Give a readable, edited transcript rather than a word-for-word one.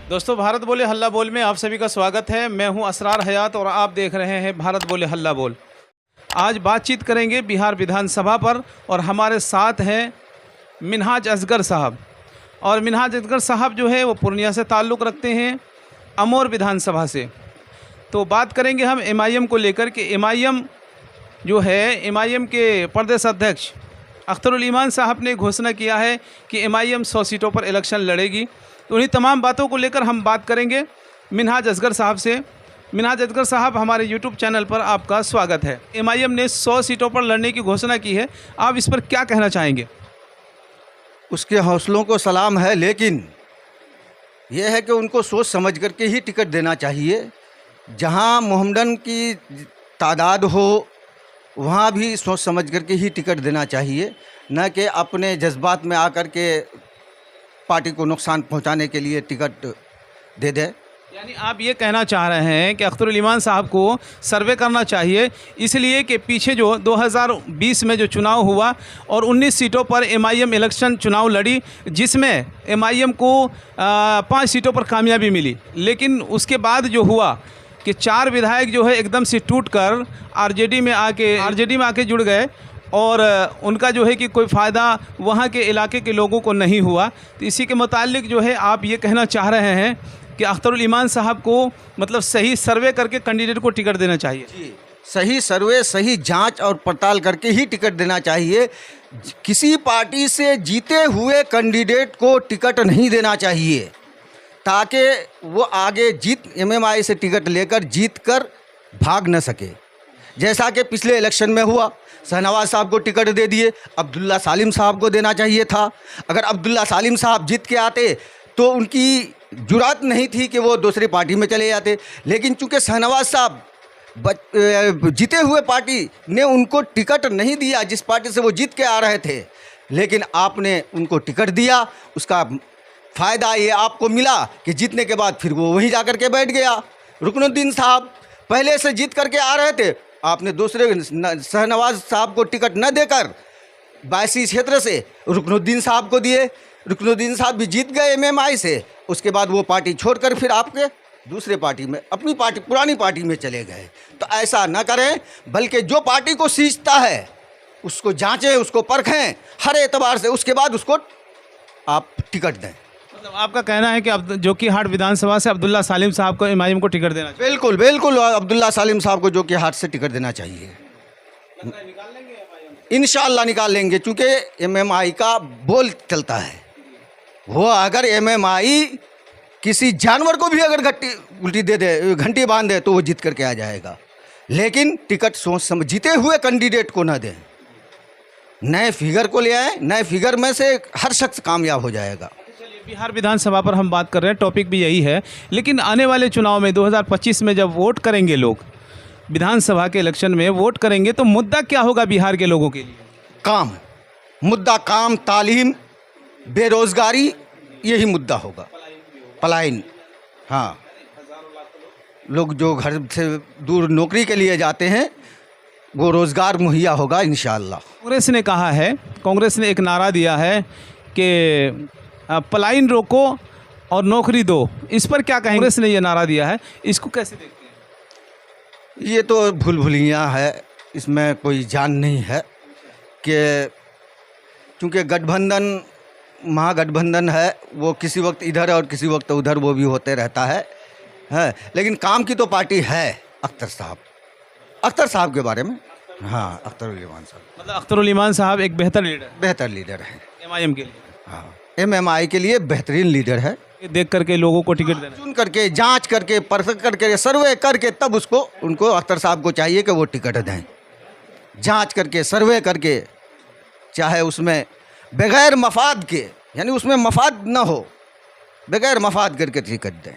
दोस्तों, भारत बोले हल्ला बोल में आप सभी का स्वागत है। मैं हूं असरार हयात और आप देख रहे हैं भारत बोले हल्ला बोल। आज बातचीत करेंगे बिहार विधानसभा पर और हमारे साथ हैं मिन्हाज असगर साहब। और मिन्हाज असगर साहब जो है वो पूर्णिया से ताल्लुक़ रखते हैं, अमोर विधानसभा से। तो बात करेंगे हम एमआईएम को लेकर कि एमआईएम जो है, एमआईएम के प्रदेश अध्यक्ष अख्तरुल ईमान साहब ने घोषणा किया है कि एमआईएम 100 सीटों पर इलेक्शन लड़ेगी। तो उन्हीं तमाम बातों को लेकर हम बात करेंगे मिन्हाज असगर साहब से। मिन्हाज असगर साहब, हमारे यूट्यूब चैनल पर आपका स्वागत है। एमआईएम ने 100 सीटों पर लड़ने की घोषणा की है, आप इस पर क्या कहना चाहेंगे? उसके हौसलों को सलाम है, लेकिन यह है कि उनको सोच समझ करके ही टिकट देना चाहिए। जहां मोहम्मदन की तादाद हो वहाँ भी सोच समझ करके ही टिकट देना चाहिए, न कि अपने जज्बात में आकर के पार्टी को नुकसान पहुंचाने के लिए टिकट दे दे। यानी आप ये कहना चाह रहे हैं कि अख्तरुल ईमान साहब को सर्वे करना चाहिए, इसलिए कि पीछे जो 2020 में जो चुनाव हुआ और 19 सीटों पर एमआईएम इलेक्शन चुनाव लड़ी, जिसमें एमआईएम को 5 सीटों पर कामयाबी मिली। लेकिन उसके बाद जो हुआ कि 4 विधायक जो है एकदम से टूटकर आरजेडी में आके जुड़ गए और उनका जो है कि कोई फ़ायदा वहाँ के इलाके के लोगों को नहीं हुआ। तो इसी के मुताल्लिक जो है आप ये कहना चाह रहे हैं कि अख्तरुल ईमान साहब को मतलब सही सर्वे करके कैंडिडेट को टिकट देना चाहिए। जी, सही सर्वे, सही जांच और पड़ताल करके ही टिकट देना चाहिए। किसी पार्टी से जीते हुए कैंडिडेट को टिकट नहीं देना चाहिए, ताकि वो आगे एमएमआई से टिकट लेकर जीत कर भाग न सके। जैसा कि पिछले इलेक्शन में हुआ, शहनवाज साहब को टिकट दे दिए, अब्दुल्ला सालिम साहब को देना चाहिए था। अगर अब्दुल्ला सालिम साहब जीत के आते तो उनकी जुरात नहीं थी कि वो दूसरी पार्टी में चले जाते। लेकिन चूंकि शहनवाज साहब जीते हुए पार्टी ने उनको टिकट नहीं दिया, जिस पार्टी से वो जीत के आ रहे थे, लेकिन आपने उनको टिकट दिया। उसका फ़ायदा ये आपको मिला कि जीतने के बाद फिर वो वहीं जा कर के बैठ गया। रुकनुद्दीन साहब पहले से जीत करके आ रहे थे, आपने दूसरे शहनवाज साहब को टिकट न देकर 82 क्षेत्र से रुकनुद्दीन साहब को दिए। रुकनुद्दीन साहब भी जीत गए एमएमआई से। उसके बाद वो पार्टी छोड़कर फिर आपके दूसरे पार्टी में, अपनी पार्टी, पुरानी पार्टी में चले गए। तो ऐसा न करें, बल्कि जो पार्टी को सींचता है उसको जांचें, उसको परखें हर एतबार से, उसके बाद उसको आप टिकट दें। मतलब आपका कहना है कि अब जो कि हाट विधानसभा से अब्दुल्ला सालिम साहब को एमआईएम को टिकट देना चाहिए? बिल्कुल बिल्कुल, अब्दुल्ला सालिम साहब को जो कि हाट से टिकट देना चाहिए। इंशाअल्लाह निकाल लेंगे, चूँकि एमएमआई का बोल चलता है। वो अगर एमएमआई किसी जानवर को भी अगर घंटी बांध दे तो वो जीत करके आ जाएगा। लेकिन टिकट सोच समझ जीते हुए कैंडिडेट को न दें, नए फिगर को ले आए। नए फिगर में से हर शख्स कामयाब हो जाएगा। बिहार विधानसभा पर हम बात कर रहे हैं, टॉपिक भी यही है। लेकिन आने वाले चुनाव में 2025 में जब वोट करेंगे लोग, विधानसभा के इलेक्शन में वोट करेंगे, तो मुद्दा क्या होगा बिहार के लोगों के लिए? काम, मुद्दा काम, तालीम, बेरोजगारी, यही मुद्दा होगा। पलायन, हाँ, लोग जो घर से दूर नौकरी के लिए जाते हैं वो रोज़गार मुहैया होगा इंशाअल्लाह। कांग्रेस ने कहा है, कांग्रेस ने एक नारा दिया है कि पलायन रोको और नौकरी दो। इस पर क्या कहेंगे? कांग्रेस ने ये नारा दिया है, इसको कैसे देखते हैं? ये तो भूल-भुलैया है, इसमें कोई जान नहीं है कि चूँकि गठबंधन, महागठबंधन है, वो किसी वक्त इधर और किसी वक्त उधर वो भी होते रहता है। लेकिन काम की तो पार्टी है। अख्तर साहब के बारे में, हाँ, अख्तरुल ईमान साहब, मतलब अख्तरुल ईमान साहब एक बेहतर लीडर है एमआईएम के लिए। हाँ, एमएमआई के लिए बेहतरीन लीडर है। देख करके लोगों को टिकट देना, चुन करके, जांच करके, परख करके, सर्वे करके, तब उनको अख्तर साहब को चाहिए कि वो टिकट दें। जांच करके, सर्वे करके, चाहे उसमें बगैर मफाद के, यानी उसमें मफाद न हो, बगैर मफाद करके टिकट दें।